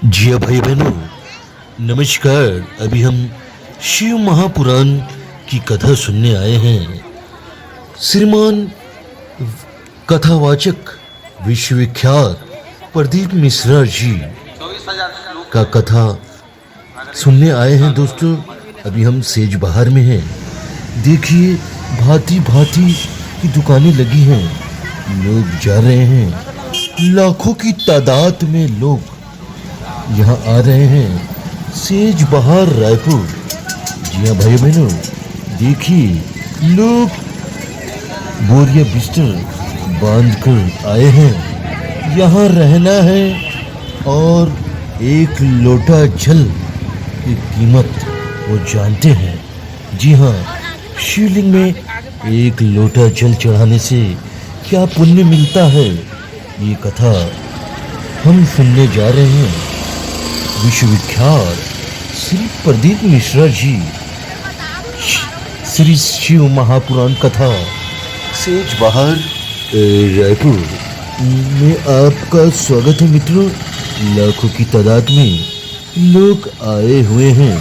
जी हाँ भाई बहनों, नमस्कार। अभी हम शिव महापुराण की कथा सुनने आए हैं। श्रीमान कथावाचक विश्वविख्यात प्रदीप मिश्रा जी का कथा सुनने आए हैं। दोस्तों, अभी हम सेज बहार में हैं। देखिए, भांति भांति की दुकानें लगी हैं, लोग जा रहे हैं। लाखों की तादाद में लोग यहाँ आ रहे हैं। सेज बहार रायपुर। जी हाँ भाई बहनों, देखिए लोग बोरिया बिस्तर बांध कर आए हैं। यहाँ रहना है और एक लोटा जल की कीमत वो जानते हैं। जी हाँ, शिवलिंग में एक लोटा जल चढ़ाने से क्या पुण्य मिलता है, ये कथा हम सुनने जा रहे हैं। विश्वविख्यात श्री प्रदीप मिश्रा जी श्री शिव महापुराण कथा सेज बहार रायपुर में आपका स्वागत है मित्रों। लाखों की तादाद में लोग आए हुए हैं।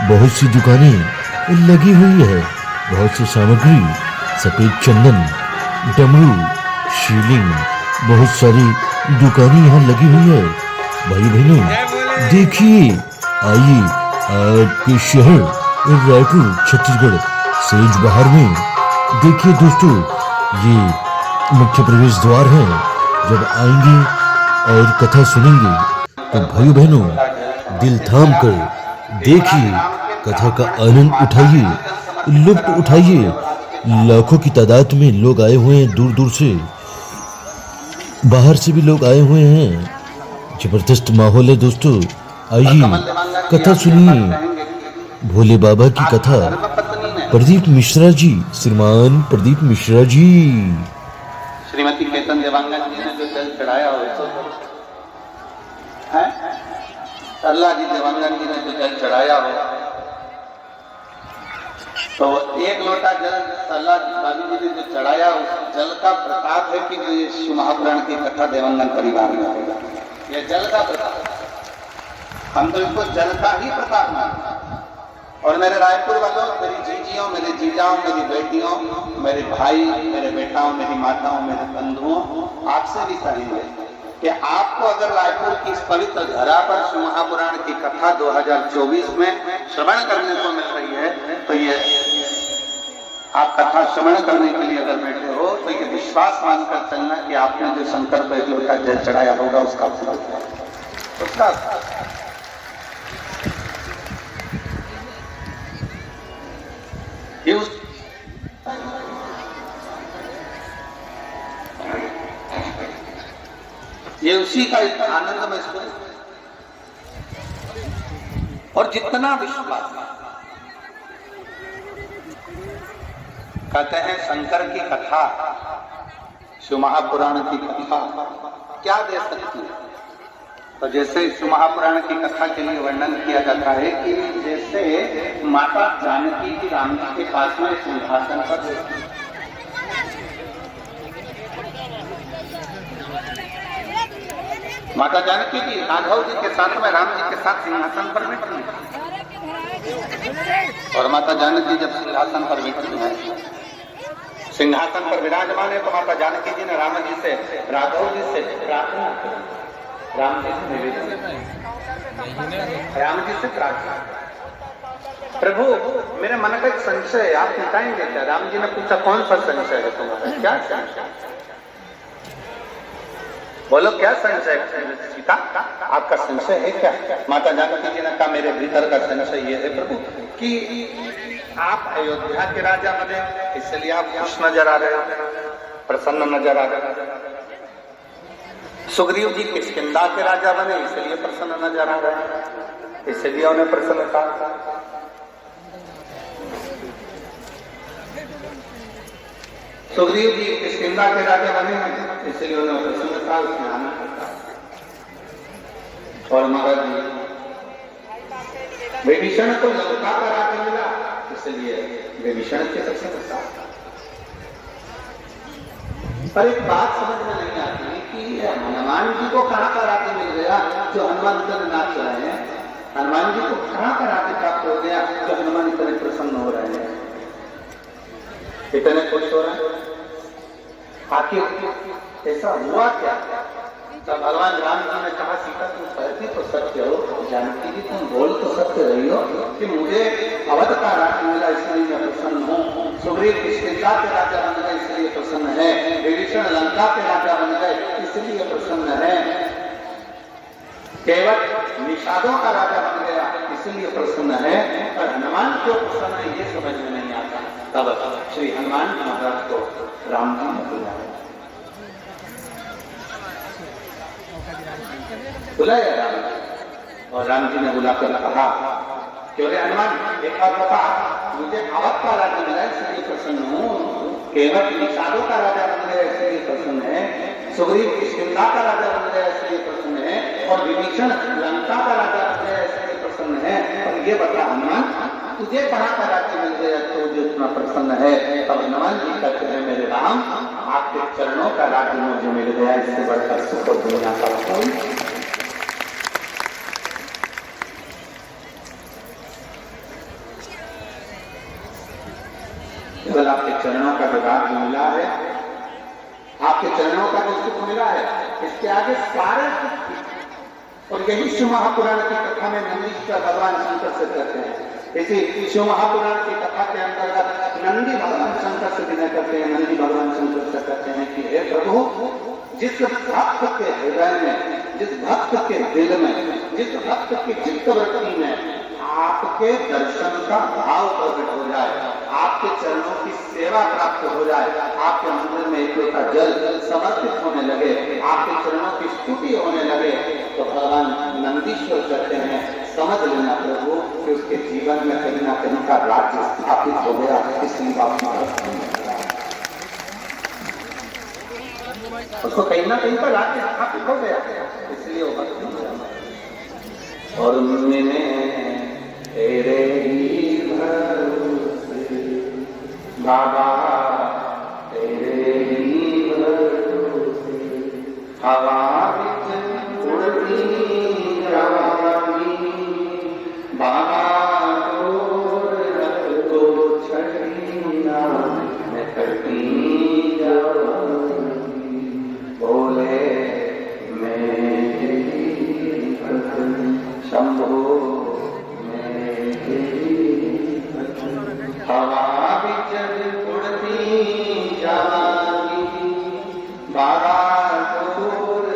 बहुत सी दुकानें लगी हुई है, बहुत सी सामग्री, सफेद चंदन, डमरू, शिवलिंग, बहुत सारी दुकानें यहाँ लगी हुई है। भाई बहनों, देखिए, आइए आपके शहर रायपुर छत्तीसगढ़ सेज बहार में। देखिए दोस्तों, ये मुख्य प्रवेश द्वार है। जब आएंगे और कथा सुनेंगे तो भाई बहनों, दिल थाम कर देखिए, कथा का आनंद उठाइए, लुत्फ उठाइए। लाखों की तादाद में लोग आए हुए हैं, दूर दूर से, बाहर से भी लोग आए हुए हैं। जबरदस्त माहौल है दोस्तों। आइए कथा सुनिए, भोले बाबा की कथा। प्रदीप मिश्रा जी, श्रीमान प्रदीप मिश्रा जी। श्रीमती केतन देवांगन जी ने जो जल चढ़ाया हो है, सरला जी देवांगन जी ने जो जल चढ़ाया हो, तो एक लोटा जल सरला जी ने जो चढ़ाया, उस जल का प्रताप है कि जो ये शिव महापुराण की कथा देवांगन परिवार में होगा। ये जल का प्रताप, हम तो इसको जल का ही प्रताप मानते। और मेरे रायपुर वालों, मेरी जीजियों, मेरे जीजाओं, मेरी बेटियों, मेरे भाई, मेरे बेटाओं, मेरी माताओं, मेरे बंधुओं, आपसे भी कही है कि आपको अगर रायपुर की इस पवित्र धरा पर शिव महापुराण की कथा 2024 में श्रवण करने को मिल रही है, तो ये आप कथा श्रवण करने के लिए अगर बैठे हो तो ये विश्वास मानकर चलना कि आपने जो शंकर को एक लोटा जल चढ़ाया होगा, उसका फल उसका ये उसी का आनंद में इसको। और जितना विश्वास, कहते हैं शंकर की कथा, शिव महापुराण की कथा क्या दे सकती है। तो जैसे शिव महापुराण की कथा के लिए वर्णन किया जाता है कि जैसे माता जानकी की राम जी के पास में सिंहासन पर, माता जानकी जी राघव जी के साथ में राम जी के साथ सिंहासन पर बैठी, और माता जानकी जब सिंहासन पर बैठी है, सिंहासन पर विराजमान है, तो माता जानकी जी ने राम जी से, राघव जी से प्रार्थना की। राम जी से निवेदन, राम जी से प्रार्थना, प्रभु मेरे मन का एक संशय है, आप मिटाएंगे क्या? राम जी ने पूछा, कौन सा संशय है तुम्हारा? क्या संशय? बोलो क्या संशय है सीता, आपका संशय है क्या? माता जानकी जी ने कहा, मेरे भीतर का संशय ये है प्रभु कि आप अयोध्या के राजा बने, इसलिए आप खुश नजर आ रहे हैं, प्रसन्न नजर आ रहे हैं। सुग्रीव जी किष्किंधा के राजा बने, इसलिए प्रसन्न नजर आ रहे हैं, इसलिए उन्हें प्रसन्नता। सुग्रीव जी किष्किंधा के राजा बने, इसलिए उन्हें प्रसन्नता, उसमें आनंद। और महाराज जी विभीषण को लंका का राजा मिला, इसलिए विभीषण के प्रसन्नता। पर एक बात समझ में नहीं आती कि हनुमान जी को कहाँ का राज्य मिल गया जो हनुमान इतने नाच रहे हैं, हनुमान जी को कहाँ का राज्य प्राप्त हो गया जो हनुमान इतने प्रसन्न हो रहे हैं, इतने खुश हो रहे हैं? आखिर ऐसा हुआ क्या? जब भगवान राम जी ने कहा सीता तुम कहती तो सत्य हो, जानकी जी तुम बोल तो सत्य रही हो कि मुझे अवध का राज्य मिला इसलिए मैं प्रसन्न हूँ, सुग्रीव किष्किंधा के राजा बन गए इसलिए प्रसन्न है, विभीषण लंका के राजा बन गए इसलिए प्रसन्न है, केवट निषादों का राजा बन गया इसलिए प्रसन्न है, पर हनुमान क्यों प्रसन्न है ये समझ में नहीं आता। तब श्री हनुमान महाराज को राम जी ने बुलाया राम, और राम जी ने बुलाकर कहा कि अरे हनुमान एक बात बता, मुझे अवध का राज्य मिला इसलिए प्रसन्न हूँ, केवट निषादों का राजा बन गया इसलिए प्रसन्न है, सुग्रीव किष्किंधा का राजा बन गया इसलिए प्रसन्न है, और विभीषण लंका का राजा बन गया इसलिए प्रसन्न है। और ये बता हनुमान तुझे कहाँ का राज्य मिल गया तो जो इतना प्रसन्न है? तब हनुमान जी कहते हैं मेरे राम आपके चरणों का राज्य मुझे मिल गया, इससे बढ़कर सुख दुनिया का कोई। केवल आपके चरणों का जो राज्य मिला है, आपके चरणों का जो सुख मिला है, इसके आगे सारे सुख। और यही शिव महापुराण की कथा में नंदीश्वर भगवान शंकर से कहते हैं। इसी शिव महापुराण की कथा के अंतर्गत नंदी भगवान शंकर से विनय करते हैं, नंदी भगवान शंकर से कहते हैं कि हे प्रभु, जिस भक्त के हृदय में, जिस भक्त के दिल में, जिस भक्त की चित्तवृत्ति में आपके दर्शन का भाव प्रकट हो जाए, आपके चरणों की सेवा प्राप्त हो जाए, आपके मंदिर में एक लोटा जल समर्पित होने लगे, आपके चरणों की स्तुति होने लगे, तो भगवान नंदीश्वर कहते हैं समझ लेना प्रभु कि उसके जीवन में कहीं ना कहीं का राज्य स्थापित हो गया, इसलिए बात उसको कहीं ना कहीं का राज्य स्थापित हो गया, इसलिए वो भक्ति हो गया। और मैंने तेरे ही भरोसे बाबा, तेरे ही भरोसे हवा विच उड़ती रवानी, बाबा तोर रख तो छड़ी ना मैं करती जवानी, बोले मैं शंभो हवा बिच उड़ती जवानी, बाबा तोर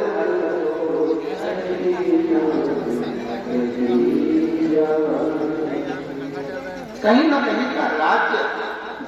कहीं ना कहीं का राज्य।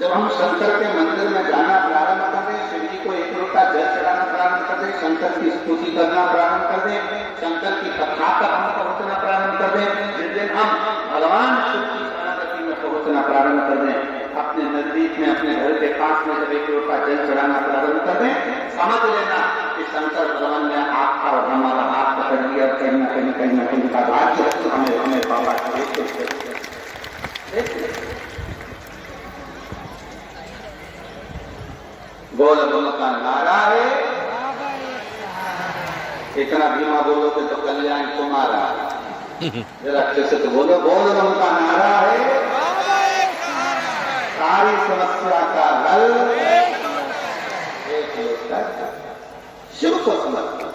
जब हम शंकर के मंदिर में जाना प्रारंभ कर दें, शिव जी को एक लोटा जल चढ़ाना प्रारंभ कर दें, शंकर की स्तुति करना प्रारंभ कर दें, शंकर की कथा तक हम पहुंचना प्रारंभ कर दें, जिस दिन हम भगवान शिव की शरणागति में पहुंचना प्रारंभ कर दें, अपने नजदीक में, अपने घर के पास में जब एक लोटा जल चढ़ाना प्रारंभ कर दें, समझ लेना कि शंकर भगवान ने आपका और हमारा हाथ पकड़ लिया, कहीं ना कहीं का राज्य हमें बाबा बोल बोल का नारा है, इतना भीमा बोलोगे तो कल्याण तुम्हारा। जरा अच्छे से तो बोलो, बोल बोल का नारा है, सारी समस्या का हल एक लोटा शिव को समर्पित।